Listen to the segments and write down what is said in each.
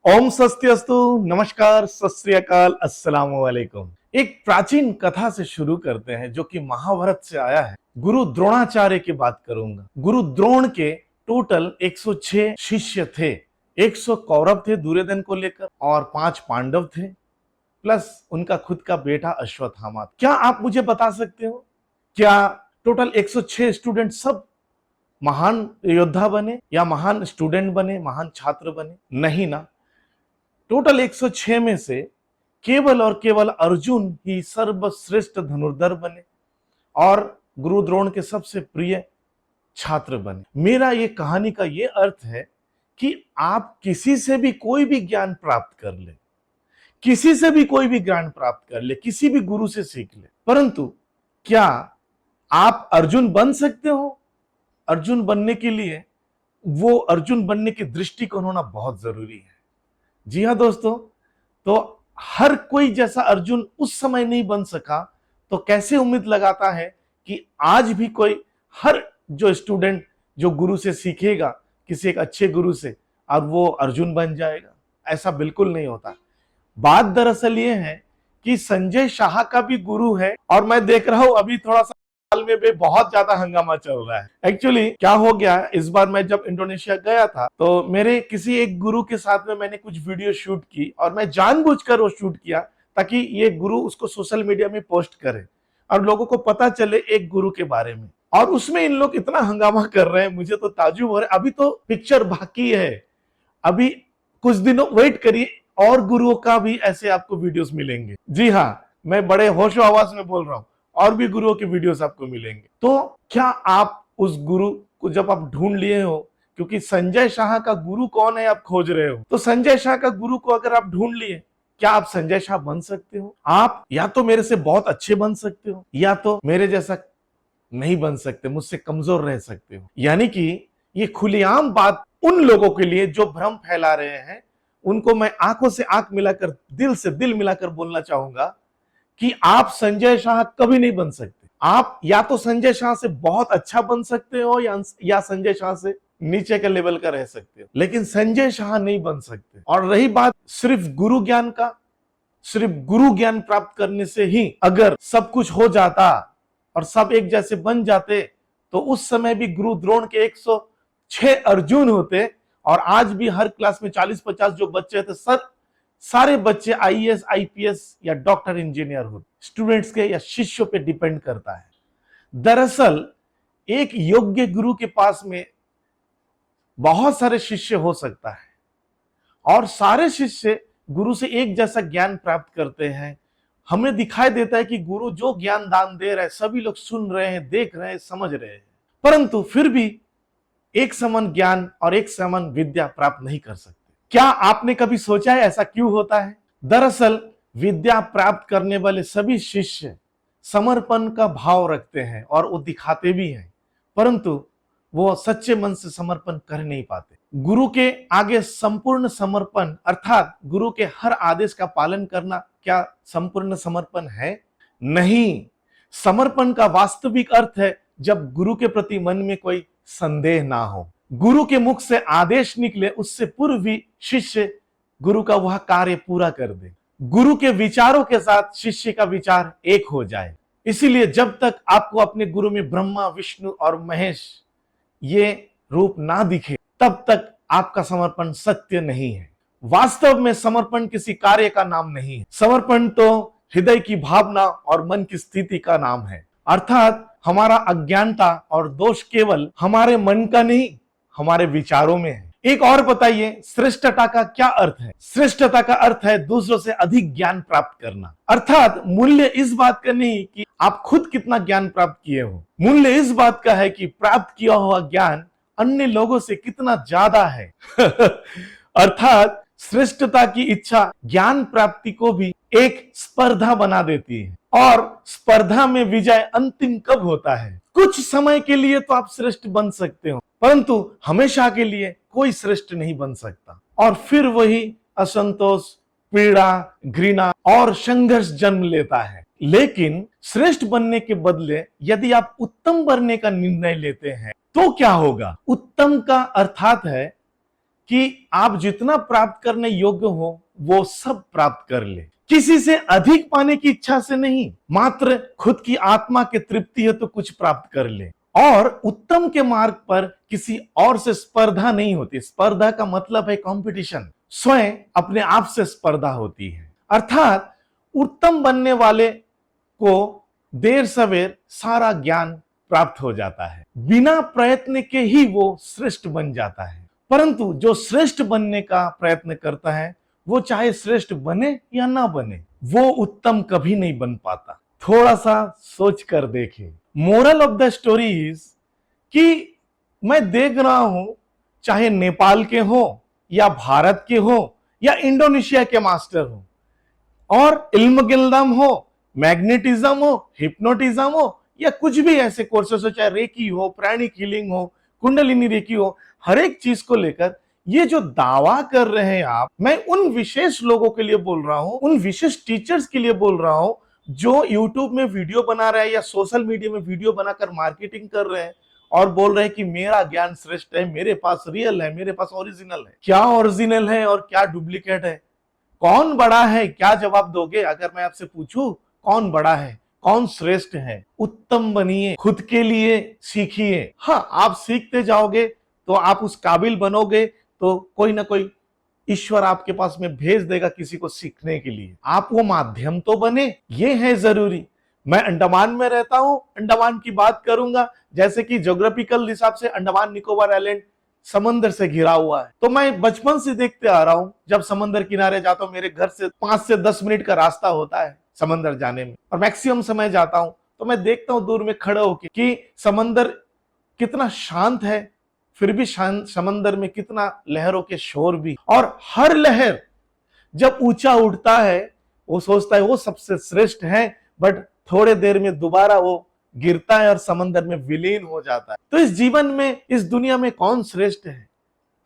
ओम स्वस्तिअस्तु। नमस्कार, सत श्री अकाल, अस्सलामु अलैकुम। एक प्राचीन कथा से शुरू करते हैं जो कि महाभारत से आया है। गुरु द्रोणाचार्य की बात करूंगा। गुरु द्रोण के टोटल 106 शिष्य थे। 100 कौरव थे दुर्योधन को लेकर और 5 पांडव थे, प्लस उनका खुद का बेटा अश्वत्थामा। क्या आप मुझे बता सकते हो, क्या टोटल 106 स्टूडेंट सब महान योद्धा बने या महान स्टूडेंट बने, महान छात्र बने? नहीं ना। टोटल 106 में से केवल और केवल अर्जुन ही सर्वश्रेष्ठ धनुर्धर बने और गुरु द्रोण के सबसे प्रिय छात्र बने। मेरा ये कहानी का ये अर्थ है कि आप किसी से भी कोई भी ज्ञान प्राप्त कर ले, किसी से भी कोई भी ज्ञान प्राप्त कर ले, किसी भी गुरु से सीख ले, परंतु क्या आप अर्जुन बन सकते हो? अर्जुन बनने के लिए वो अर्जुन बनने की दृष्टिकोण होना बहुत जरूरी है। जी हाँ दोस्तों, तो हर कोई जैसा अर्जुन उस समय नहीं बन सका, तो कैसे उम्मीद लगाता है कि आज भी कोई हर जो स्टूडेंट जो गुरु से सीखेगा, किसी एक अच्छे गुरु से, और वो अर्जुन बन जाएगा? ऐसा बिल्कुल नहीं होता। बात दरअसल ये है कि संजय शाह का भी गुरु है, और मैं देख रहा हूं अभी थोड़ा सा में भी बहुत ज्यादा हंगामा चल रहा है। एक्चुअली क्या हो गया, इस बार मैं जब इंडोनेशिया गया था तो मेरे किसी एक गुरु के साथ में मैंने कुछ वीडियो शूट की, और मैं जानबूझकर वो शूट किया ताकि ये गुरु उसको सोशल मीडिया में पोस्ट करे और लोगों को पता चले एक गुरु के बारे में। और उसमें इन लोग इतना हंगामा कर रहे हैं, मुझे तो ताज्जुब हो रहा है। अभी तो पिक्चर बाकी है, अभी कुछ दिनों वेट करिए और गुरुओं का भी ऐसे आपको वीडियोस मिलेंगे। जी हाँ, मैं बड़े होशो आवाज में बोल रहा हूं, और भी गुरुओं के वीडियोस आपको मिलेंगे। तो क्या आप उस गुरु को जब आप ढूंढ लिए हो, क्योंकि संजय शाह का गुरु कौन है आप खोज रहे हो, तो संजय शाह का गुरु को अगर आप ढूंढ लिए, क्या आप संजय शाह बन सकते हो? आप या तो मेरे से बहुत अच्छे बन सकते हो, या तो मेरे जैसा नहीं बन सकते, मुझसे कमजोर रह सकते हो। यानी कि ये खुलेआम बात उन लोगों के लिए जो भ्रम फैला रहे हैं, उनको मैं आंखों से आंख मिलाकर, दिल से दिल मिलाकर बोलना चाहूंगा कि आप संजय शाह कभी नहीं बन सकते। आप या तो संजय शाह से बहुत अच्छा बन सकते हो या संजय शाह से नीचे के लेवल का रह सकते हो, लेकिन संजय शाह नहीं बन सकते। और रही बात सिर्फ गुरु ज्ञान का, सिर्फ गुरु ज्ञान प्राप्त करने से ही अगर सब कुछ हो जाता और सब एक जैसे बन जाते, तो उस समय भी गुरु द्रोण के 106 अर्जुन होते, और आज भी हर क्लास में 40-50 जो बच्चे थे, सारे बच्चे आईएएस, आईपीएस या डॉक्टर, इंजीनियर होते। स्टूडेंट्स के या शिष्यों पे डिपेंड करता है। दरअसल एक योग्य गुरु के पास में बहुत सारे शिष्य हो सकता है, और सारे शिष्य गुरु से एक जैसा ज्ञान प्राप्त करते हैं। हमें दिखाई देता है कि गुरु जो ज्ञान दान दे रहा है, सभी लोग सुन रहे हैं, देख रहे हैं, समझ रहे हैं, परंतु फिर भी एक समान ज्ञान और एक समान विद्या प्राप्त नहीं कर सकते। क्या आपने कभी सोचा है ऐसा क्यों होता है? दरअसल विद्या प्राप्त करने वाले सभी शिष्य समर्पण का भाव रखते हैं और वो दिखाते भी हैं, परंतु वो सच्चे मन से समर्पण कर नहीं पाते। गुरु के आगे संपूर्ण समर्पण अर्थात गुरु के हर आदेश का पालन करना क्या संपूर्ण समर्पण है? नहीं। समर्पण का वास्तविक अर्थ है जब गुरु के प्रति मन में कोई संदेह ना हो, गुरु के मुख से आदेश निकले उससे पूर्व भी शिष्य गुरु का वह कार्य पूरा कर दे, गुरु के विचारों के साथ शिष्य का विचार एक हो जाए। इसीलिए जब तक आपको अपने गुरु में ब्रह्मा, विष्णु और महेश ये रूप ना दिखे, तब तक आपका समर्पण सत्य नहीं है। वास्तव में समर्पण किसी कार्य का नाम नहीं है। समर्पण तो हृदय की भावना और मन की स्थिति का नाम है। अर्थात हमारा अज्ञानता और दोष केवल हमारे मन का नहीं, हमारे विचारों में है। एक और बताइए, श्रेष्ठता का क्या अर्थ है? श्रेष्ठता का अर्थ है दूसरों से अधिक ज्ञान प्राप्त करना। अर्थात मूल्य इस बात का नहीं कि आप खुद कितना ज्ञान प्राप्त किए हो, मूल्य इस बात का है कि प्राप्त किया हुआ ज्ञान अन्य लोगों से कितना ज्यादा है। अर्थात श्रेष्ठता की इच्छा ज्ञान प्राप्ति को भी एक स्पर्धा बना देती है, और स्पर्धा में विजय अंतिम कब होता है? कुछ समय के लिए तो आप श्रेष्ठ बन सकते हो, परंतु हमेशा के लिए कोई श्रेष्ठ नहीं बन सकता, और फिर वही असंतोष, पीड़ा, घृणा और संघर्ष जन्म लेता है। लेकिन श्रेष्ठ बनने के बदले यदि आप उत्तम बनने का निर्णय लेते हैं, तो क्या होगा? उत्तम का अर्थात है कि आप जितना प्राप्त करने योग्य हो वो सब प्राप्त कर ले, किसी से अधिक पाने की इच्छा से नहीं, मात्र खुद की आत्मा की तृप्ति है तो कुछ प्राप्त कर ले। और उत्तम के मार्ग पर किसी और से स्पर्धा नहीं होती। स्पर्धा का मतलब है कंपटीशन, स्वयं अपने आप से स्पर्धा होती है। अर्थात उत्तम बनने वाले को देर सवेर सारा ज्ञान प्राप्त हो जाता है, बिना प्रयत्न के ही वो श्रेष्ठ बन जाता है। परंतु जो श्रेष्ठ बनने का प्रयत्न करता है वो चाहे श्रेष्ठ बने या ना बने, वो उत्तम कभी नहीं बन पाता। थोड़ा सा सोच कर देखें। Moral of the story is कि मैं देख रहा हूं, चाहे नेपाल के हो या भारत के हो या इंडोनेशिया के मास्टर हो, और इल्म गिल्दम हो, मैग्नेटिज्म हो, हिप्नोटिज्म हो या कुछ भी ऐसे कोर्सेस हो, चाहे रेकी हो, प्राणिक हीलिंग हो, कुंडलिनी रेकी हो, हर एक चीज को लेकर ये जो दावा कर रहे हैं आप, मैं उन विशेष लोगों के लिए बोल रहा हूं, उन विशेष टीचर्स के लिए बोल रहा हूं जो यूट्यूब में वीडियो बना रहे हैं या सोशल मीडिया में वीडियो बनाकर मार्केटिंग कर रहे हैं और बोल रहे हैं कि मेरा ज्ञान श्रेष्ठ है, मेरे पास रियल है, मेरे पास ओरिजिनल है। क्या ओरिजिनल है और क्या डुप्लीकेट है? कौन बड़ा है? क्या जवाब दोगे अगर मैं आपसे पूछूं कौन बड़ा है, कौन श्रेष्ठ है? उत्तम बनिए, खुद के लिए सीखिए। हाँ, आप सीखते जाओगे तो आप उस काबिल बनोगे तो कोई ना कोई ईश्वर आपके पास में भेज देगा किसी को सीखने के लिए। आप वो माध्यम तो बने, ये है जरूरी। मैं अंडमान में रहता हूं, अंडमान की बात करूंगा। जैसे कि ज्योग्राफिकल हिसाब से अंडमान निकोबार आइलैंड समंदर से घिरा हुआ है, तो मैं बचपन से देखते आ रहा हूं, जब समंदर किनारे जाता हूं, मेरे घर से 5 से 10 मिनट का रास्ता होता है समंदर जाने में, और मैक्सिमम समय जाता हूं तो मैं देखता हूं दूर में खड़े होकर कि समंदर कितना शांत है, फिर भी समंदर में कितना लहरों के शोर भी, और हर लहर जब ऊंचा उठता है वो सोचता है वो सबसे श्रेष्ठ है, बट थोड़े देर में दोबारा वो गिरता है और समंदर में विलीन हो जाता है। तो इस जीवन में, इस दुनिया में कौन श्रेष्ठ है?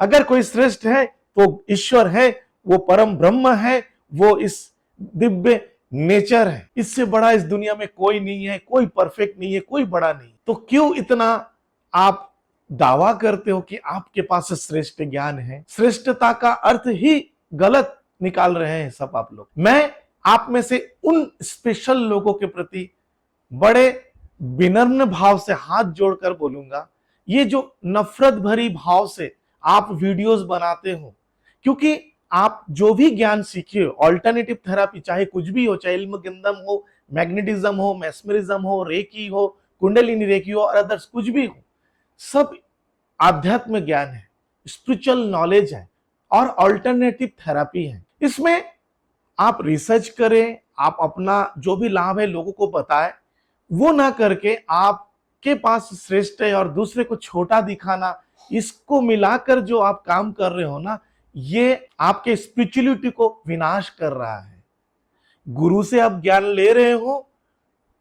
अगर कोई श्रेष्ठ है तो ईश्वर है, वो परम ब्रह्म है, वो इस दिव्य नेचर है। इससे बड़ा इस दुनिया में कोई नहीं है, कोई परफेक्ट नहीं है, कोई बड़ा नहीं। तो क्यों इतना आप दावा करते हो कि आपके पास श्रेष्ठ ज्ञान है? श्रेष्ठता का अर्थ ही गलत निकाल रहे हैं सब आप लोग। मैं आप में से उन स्पेशल लोगों के प्रति बड़े विनम्र भाव से हाथ जोड़कर बोलूंगा, ये जो नफरत भरी भाव से आप वीडियोस बनाते हो, क्योंकि आप जो भी ज्ञान सीखे हो, ऑल्टरनेटिव थेरापी चाहे कुछ भी हो, चाहे इल्म गिंदम हो, मैग्नेटिज्म हो, मेस्मरिज्म हो, रेकी हो, कुंडलिनी रेकी हो और अदर्स कुछ भी हो, सब आध्यात्म ज्ञान है, स्पिरिचुअल नॉलेज है और ऑल्टरनेटिव थेरापी है। इसमें आप रिसर्च करें, आप अपना जो भी लाभ है लोगों को बताएं, वो ना करके आपके पास श्रेष्ठ है और दूसरे को छोटा दिखाना, इसको मिलाकर जो आप काम कर रहे हो ना, ये आपके स्पिरिचुअलिटी को विनाश कर रहा है। गुरु से आप ज्ञान ले रहे हो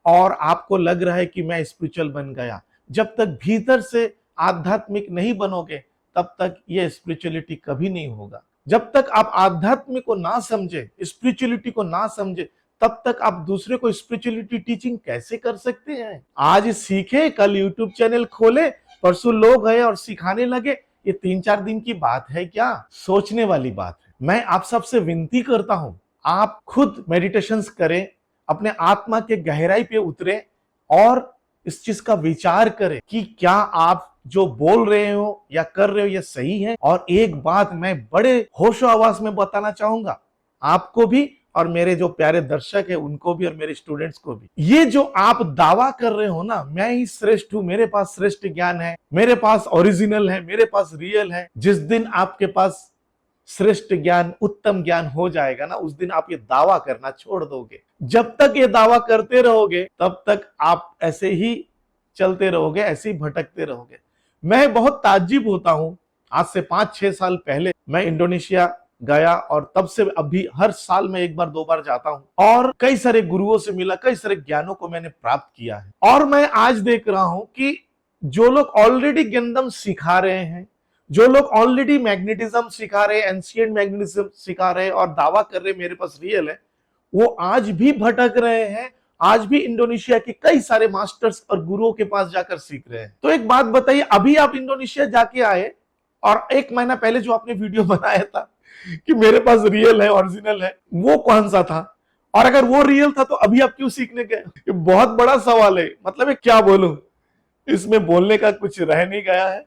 और आपको लग रहा है कि मैं स्पिरिचुअल बन गया। जब तक भीतर से आध्यात्मिक नहीं बनोगे तब तक ये स्पिरिचुअलिटी कभी नहीं होगा। जब तक आप आध्यात्मिक को ना समझे, स्पिरिचुअलिटी को ना समझे, तब तक आप दूसरे को स्पिरिचुअलिटी टीचिंग कैसे कर सकते हैं? आज सीखे, कल यूट्यूब चैनल खोले, परसों लोग गए और सिखाने लगे, ये 3-4 दिन की बात है क्या? सोचने वाली बात है। मैं आप सबसे विनती करता हूं, आप खुद मेडिटेशंस करें, अपने आत्मा के गहराई पे उतरे और इस चीज का विचार करें कि क्या आप जो बोल रहे हो या कर रहे हो ये सही है। और एक बात मैं बड़े होशो आवाज में बताना चाहूंगा आपको भी और मेरे जो प्यारे दर्शक है उनको भी और मेरे स्टूडेंट्स को भी, ये जो आप दावा कर रहे हो ना, मैं ही श्रेष्ठ हूं, मेरे पास श्रेष्ठ ज्ञान है, मेरे पास ओरिजिनल है, मेरे पास रियल है, जिस दिन आपके पास श्रेष्ठ ज्ञान, उत्तम ज्ञान हो जाएगा ना, उस दिन आप ये दावा करना छोड़ दोगे। जब तक ये दावा करते रहोगे तब तक आप ऐसे ही चलते रहोगे, ऐसे ही भटकते रहोगे। मैं बहुत ताज्जुब होता हूं, आज से 5-6 साल पहले मैं इंडोनेशिया गया और तब से अभी हर साल मैं 1 बार 2 बार जाता हूं और कई सारे गुरुओं से मिला, कई सारे ज्ञानों को मैंने प्राप्त किया है। और मैं आज देख रहा हूं कि जो लोग ऑलरेडी गिंदम सिखा रहे हैं, जो लोग ऑलरेडी मैग्नेटिज्म सिखा रहे हैं, एंशिएंट मैग्नेटिज्म सिखा रहे हैं और दावा कर रहे हैं मेरे पास रियल है, वो आज भी भटक रहे हैं, आज भी इंडोनेशिया के कई सारे मास्टर्स और गुरुओं के पास जाकर सीख रहे हैं। तो एक बात बताइए, अभी आप इंडोनेशिया जाके आए, और 1 महीना पहले जो आपने वीडियो बनाया था कि मेरे पास रियल है, ओरिजिनल है, वो कौन सा था? और अगर वो रियल था तो अभी आप क्यों सीखने गए? ये बहुत बड़ा सवाल है। मतलब क्या बोलूं, इसमें बोलने का कुछ रह नहीं गया है।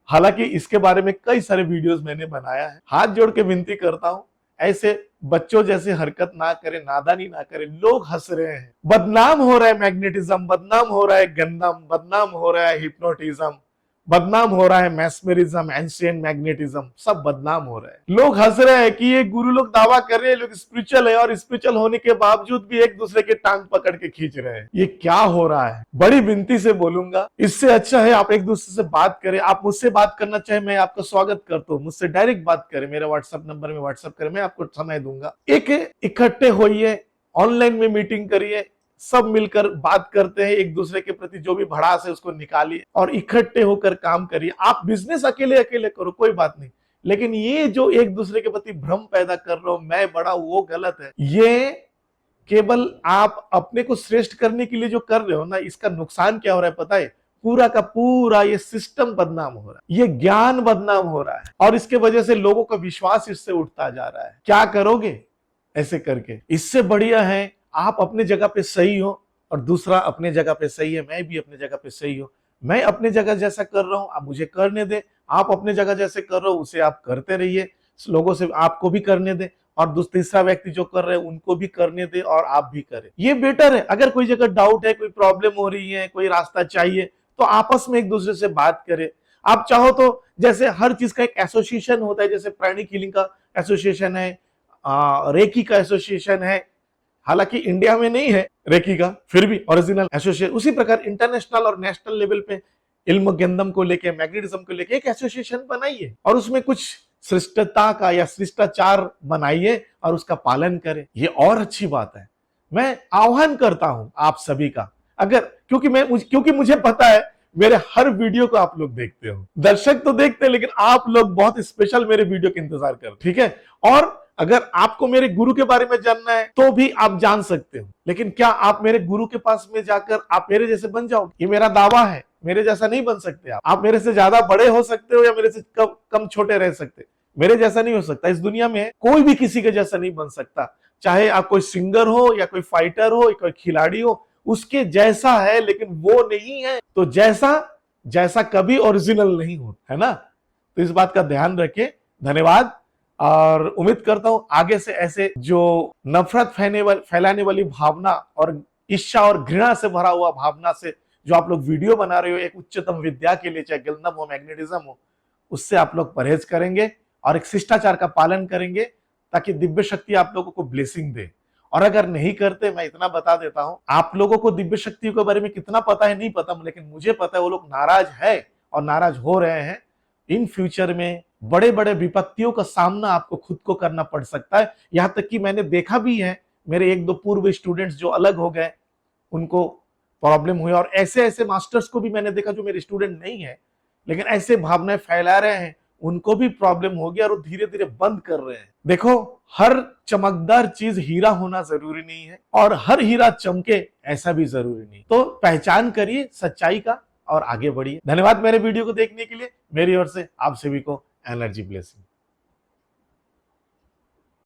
हालांकि इसके बारे में कई सारे वीडियोस मैंने बनाया है। हाथ जोड़ के विनती करता हूं, ऐसे बच्चों जैसे हरकत ना करें, नादानी ना करें। लोग हंस रहे हैं, बदनाम हो रहा है मैग्नेटिज्म, बदनाम हो रहा है गंदम, बदनाम हो रहा है हिप्नोटिज्म, बदनाम हो रहा है मैस्मेरिज्म, एंशिएंट मैग्नेटिज्म, सब बदनाम हो रहा है। लोग हंस रहे हैं कि ये गुरु लोग दावा कर रहे हैं लोग स्पिरिचुअल है, और स्पिरिचुअल होने के बावजूद भी एक दूसरे के टांग पकड़ के खींच रहे हैं। ये क्या हो रहा है? बड़ी विनती से बोलूंगा, इससे अच्छा है आप एक दूसरे से बात करें। आप मुझसे बात करना चाहे, मैं आपका स्वागत करता हूं। मुझसे डायरेक्ट बात करें, मेरा व्हाट्सएप नंबर में व्हाट्सएप करें, मैं आपको समय दूंगा। एक इकट्ठे होइए, ऑनलाइन में मीटिंग करिए, सब मिलकर बात करते हैं, एक दूसरे के प्रति जो भी भड़ास है उसको निकालिए और इकट्ठे होकर काम करिए। आप बिजनेस अकेले अकेले करो, कोई बात नहीं, लेकिन ये जो एक दूसरे के प्रति भ्रम पैदा कर रहे हो, मैं बड़ा, वो गलत है। ये केवल आप अपने को श्रेष्ठ करने के लिए जो कर रहे हो ना, इसका नुकसान क्या हो रहा है पता है? पूरा का पूरा ये सिस्टम बदनाम हो रहा है, ये ज्ञान बदनाम हो रहा है, और इसके वजह से लोगों का विश्वास इससे उठता जा रहा है। क्या करोगे ऐसे करके? इससे बढ़िया है आप अपने जगह पे सही हो और दूसरा अपने जगह पे सही है, मैं भी अपने जगह पे सही हूं। मैं अपने जगह जैसा कर रहा हूं, आप मुझे करने दे। आप अपने जगह जैसे कर रहे हो उसे आप करते रहिए, लोगों से आपको भी करने दे, और तीसरा व्यक्ति जो कर रहे हैं उनको भी करने दे, और आप भी करें। ये बेटर है। अगर कोई जगह डाउट है, कोई प्रॉब्लम हो रही है, कोई रास्ता चाहिए, तो आपस में एक दूसरे से बात करें। आप चाहो तो जैसे हर चीज का एक एसोसिएशन होता है, जैसे प्राणिक हीलिंग का एसोसिएशन है, रेकी का एसोसिएशन है, हालांकि इंडिया में नहीं है रेकी का, फिर भी ओरिजिनल एसोसिएशन। उसी प्रकार इंटरनेशनल और नेशनल लेवल पे इल्म गंदम को लेके, मैग्नेटिज्म को लेके एक एसोसिएशन बनाइए, और उसमें कुछ शिष्टता का या शिष्टाचार बनाइए और उसका पालन करें। ये और अच्छी बात है। मैं आह्वान करता हूं आप सभी का, अगर क्योंकि मुझे पता है मेरे हर वीडियो को आप लोग देखते हो, दर्शक तो देखते हैं, लेकिन आप लोग बहुत स्पेशल मेरे वीडियो का इंतजार कर, ठीक है? और अगर आपको मेरे गुरु के बारे में जानना है तो भी आप जान सकते हो, लेकिन क्या आप मेरे गुरु के पास में जाकर आप मेरे जैसे बन जाओगे? ये मेरा दावा है, मेरे जैसा नहीं बन सकते आप मेरे से ज्यादा बड़े हो सकते हो या मेरे से कम छोटे रह सकते, मेरे जैसा नहीं हो सकता। इस दुनिया में कोई भी किसी के जैसा नहीं बन सकता, चाहे आप कोई सिंगर हो या कोई फाइटर हो या कोई खिलाड़ी हो, उसके जैसा है, लेकिन वो नहीं है। तो जैसा कभी ओरिजिनल नहीं होता है ना। तो इस बात का ध्यान रखें। धन्यवाद, और उम्मीद करता हूं आगे से ऐसे जो नफरत फैलाने वाली भावना और ईर्ष्या और घृणा से भरा हुआ भावना से जो आप लोग वीडियो बना रहे हो एक उच्चतम विद्या के लिए, चाहे गंदम हो, मैग्नेटिज्म हो, उससे आप लोग परहेज करेंगे और एक शिष्टाचार का पालन करेंगे, ताकि दिव्य शक्ति आप लोगों को ब्लेसिंग दे। और अगर नहीं करते, मैं इतना बता देता हूं, आप लोगों को दिव्य शक्ति के बारे में कितना पता है नहीं पता, लेकिन मुझे पता है वो लोग नाराज है और नाराज हो रहे हैं। इन फ्यूचर में बड़े बड़े विपत्तियों का सामना आपको खुद को करना पड़ सकता है। यहां तक कि मैंने देखा भी है, मेरे 1-2 पूर्व स्टूडेंट्स जो अलग हो गए, उनको प्रॉब्लम हुई, और ऐसे ऐसे मास्टर्स को भी मैंने देखा जो मेरे स्टूडेंट नहीं है, लेकिन ऐसे भावनाएं फैला रहे हैं, उनको भी प्रॉब्लम हो गया और वो धीरे धीरे बंद कर रहे हैं। देखो, हर चमकदार चीज हीरा होना जरूरी नहीं है, और हर हीरा चमके ऐसा भी जरूरी नहीं। तो पहचान करिए सच्चाई का और आगे बढ़िए। धन्यवाद मेरे वीडियो को देखने के लिए। मेरी ओर से आप सभी को एनर्जी ब्लेसिंग।